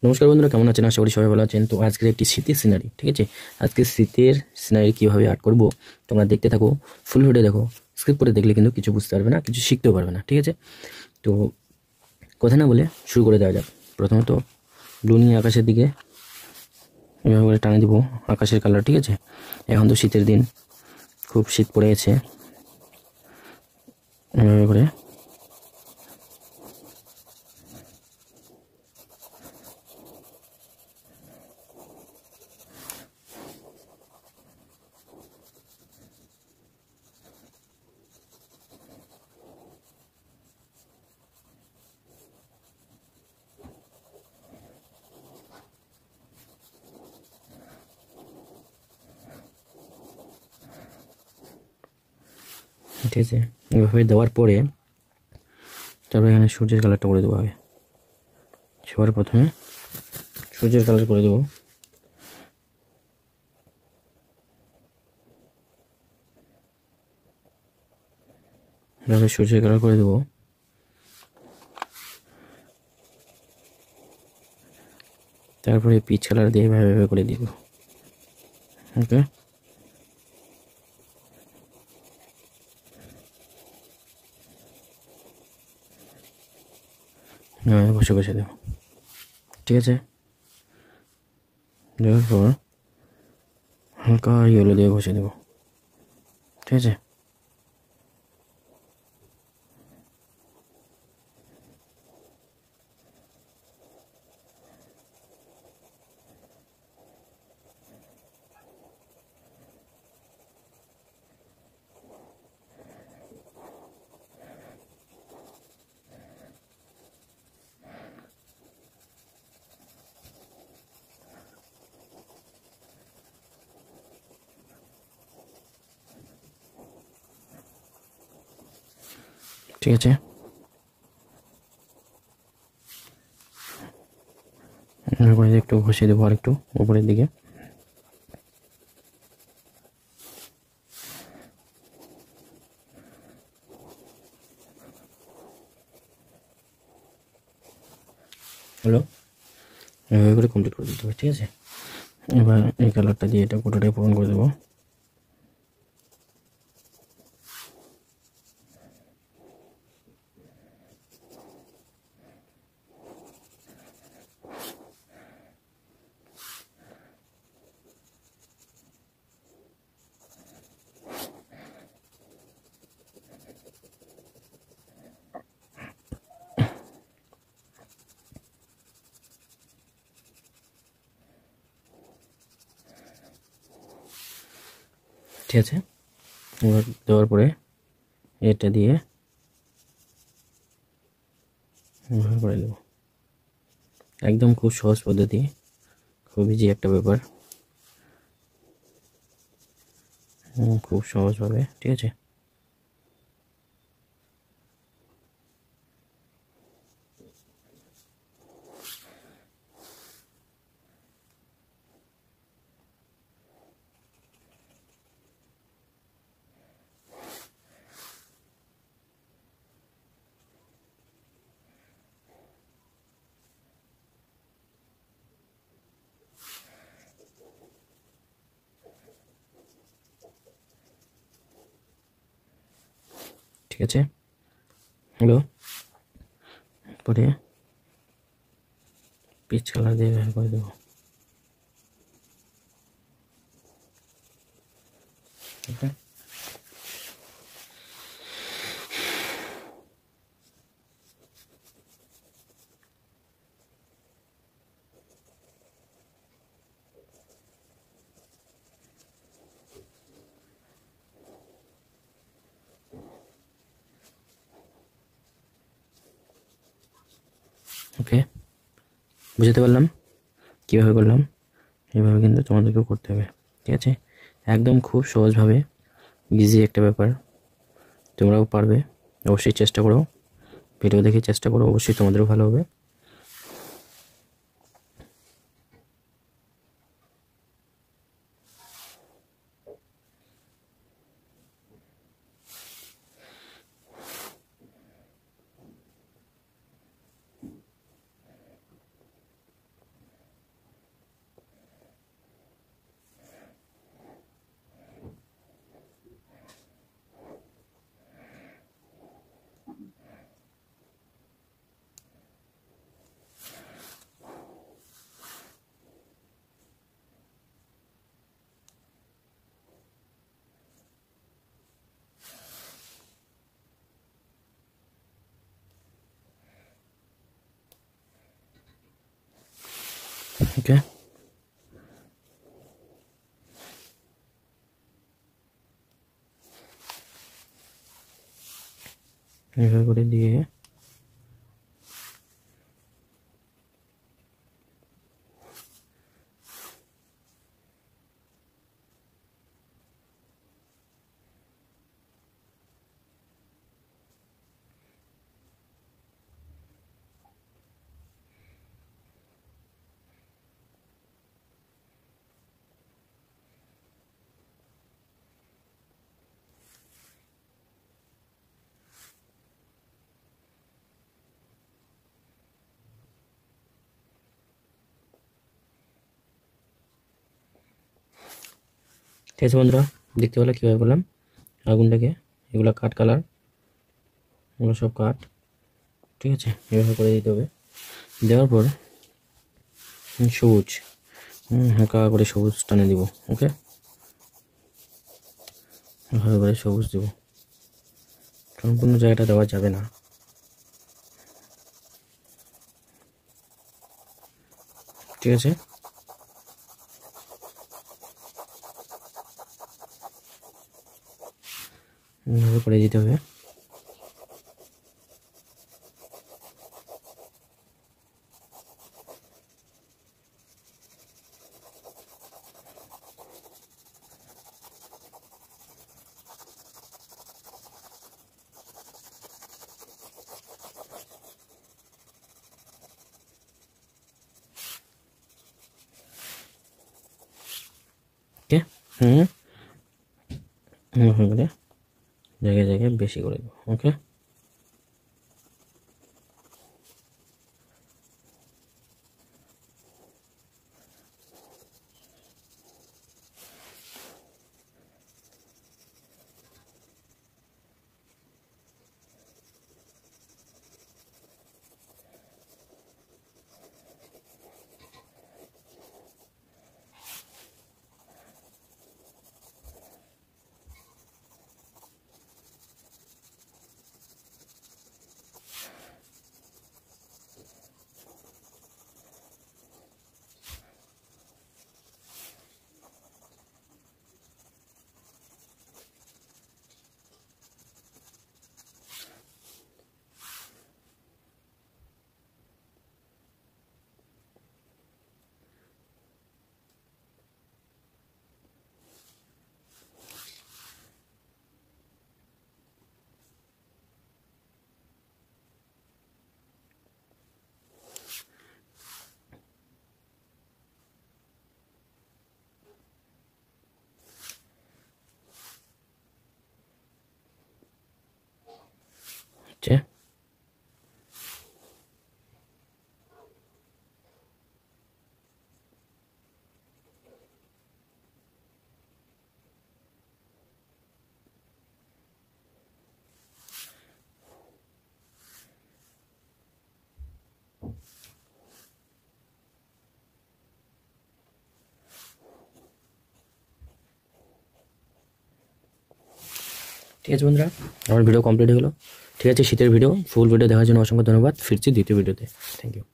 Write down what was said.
নমস্কার বন্ধুরা, কেমন আছেন? আশা করি সবাই ভালো আছেন। তো আজকের একটি শীতের সিনারি, ঠিক আছে? আজকে শীতের সিনারি কীভাবে আর্ট করব তোমরা দেখতে থাকো, ফুল ভিডিও দেখো। স্কিপ করে দেখলে কিন্তু কিছু বুঝতে পারবে না, কিছু শিখতেও পারবে না, ঠিক আছে? তো কথা না বলে শুরু করে দেওয়া যাক। প্রথমত ব্লু নিয়ে আকাশের দিকে এভাবে করে টানে দিব আকাশের কালার, ঠিক আছে? এখন তো শীতের দিন, খুব শীত পড়ে গেছে। এভাবে করে ঠিক আছে। এভাবে দেওয়ার পরে তারপরে এখানে সূর্যের কালারটা করে দেবো। আগে সবার প্রথমে সূর্যের কালার করে দেবো। এভাবে সূর্যের কালার করে দেবো। তারপরে পিচ কালার দিয়ে এভাবে করে দিব। ওকে, বসে বসে দেবো, ঠিক আছে? দেওয়ার পর হালকা ইয়েলো দিয়ে ঘষে দেবো, ঠিক আছে? ঠিক আছে, এরপরে একটু ঘষে দেবো আর একটু উপরের দিকে। হলো, এভাবে করে কমপ্লিট করে দিতে হবে, ঠিক আছে? এবার এই কালারটা দিয়ে এটা পুরোটাই পূরণ করে দেবো। ঠিক আছে, এবার দেওয়ার পরে এটা দিয়ে এভাবে করে দেবো। একদম খুব সহজ পদ্ধতি, খুব ইজি একটা ব্যাপার, খুব সহজভাবে, ঠিক আছে? ঠিক আছে, হলো। পরে পিচ কালার দিয়ে এভাবে করে দেবো। ওকে, ওকে, বুঝতে পারলাম কীভাবে করলাম। এইভাবে কিন্তু তোমাদেরকেও করতে হবে, ঠিক আছে? একদম খুব সহজভাবে, ইজি একটা ব্যাপার, তোমরাও পারবে। অবশ্যই চেষ্টা করো, ভিডিও দেখে চেষ্টা করো, অবশ্যই তোমাদেরও ভালো হবে। ওকে, এভাবে করে দিয়ে ঠিক আছে বন্ধুরা, দেখতে পেলে কীভাবে বললাম আগুনটাকে, এগুলো কাঠ কালার, এগুলো সব কাঠ, ঠিক আছে, এভাবে করে দিতে হবে। দেওয়ার পর সবুজ হালকা করে সবুজ টানে দিব। ওকে, ভালো করে সবুজ দেব, সম্পূর্ণ জায়গাটা দেওয়া যাবে না। ঠিক আছে, এভাবে করে দিতে হবে। ওকে, এভাবে করে জায়গায় জায়গায় বেশি করে দেবো। ওকে, আচ্ছা, ঠিক আছে বন্ধুরা, আমার ভিডিও কমপ্লিট হলো। ঠিক আছে, শীতের ভিডিও ফুল ভিডিও দেখার জন্য অসংখ্য ধন্যবাদ। ফিরছি দ্বিতীয় ভিডিওতে। Thank you.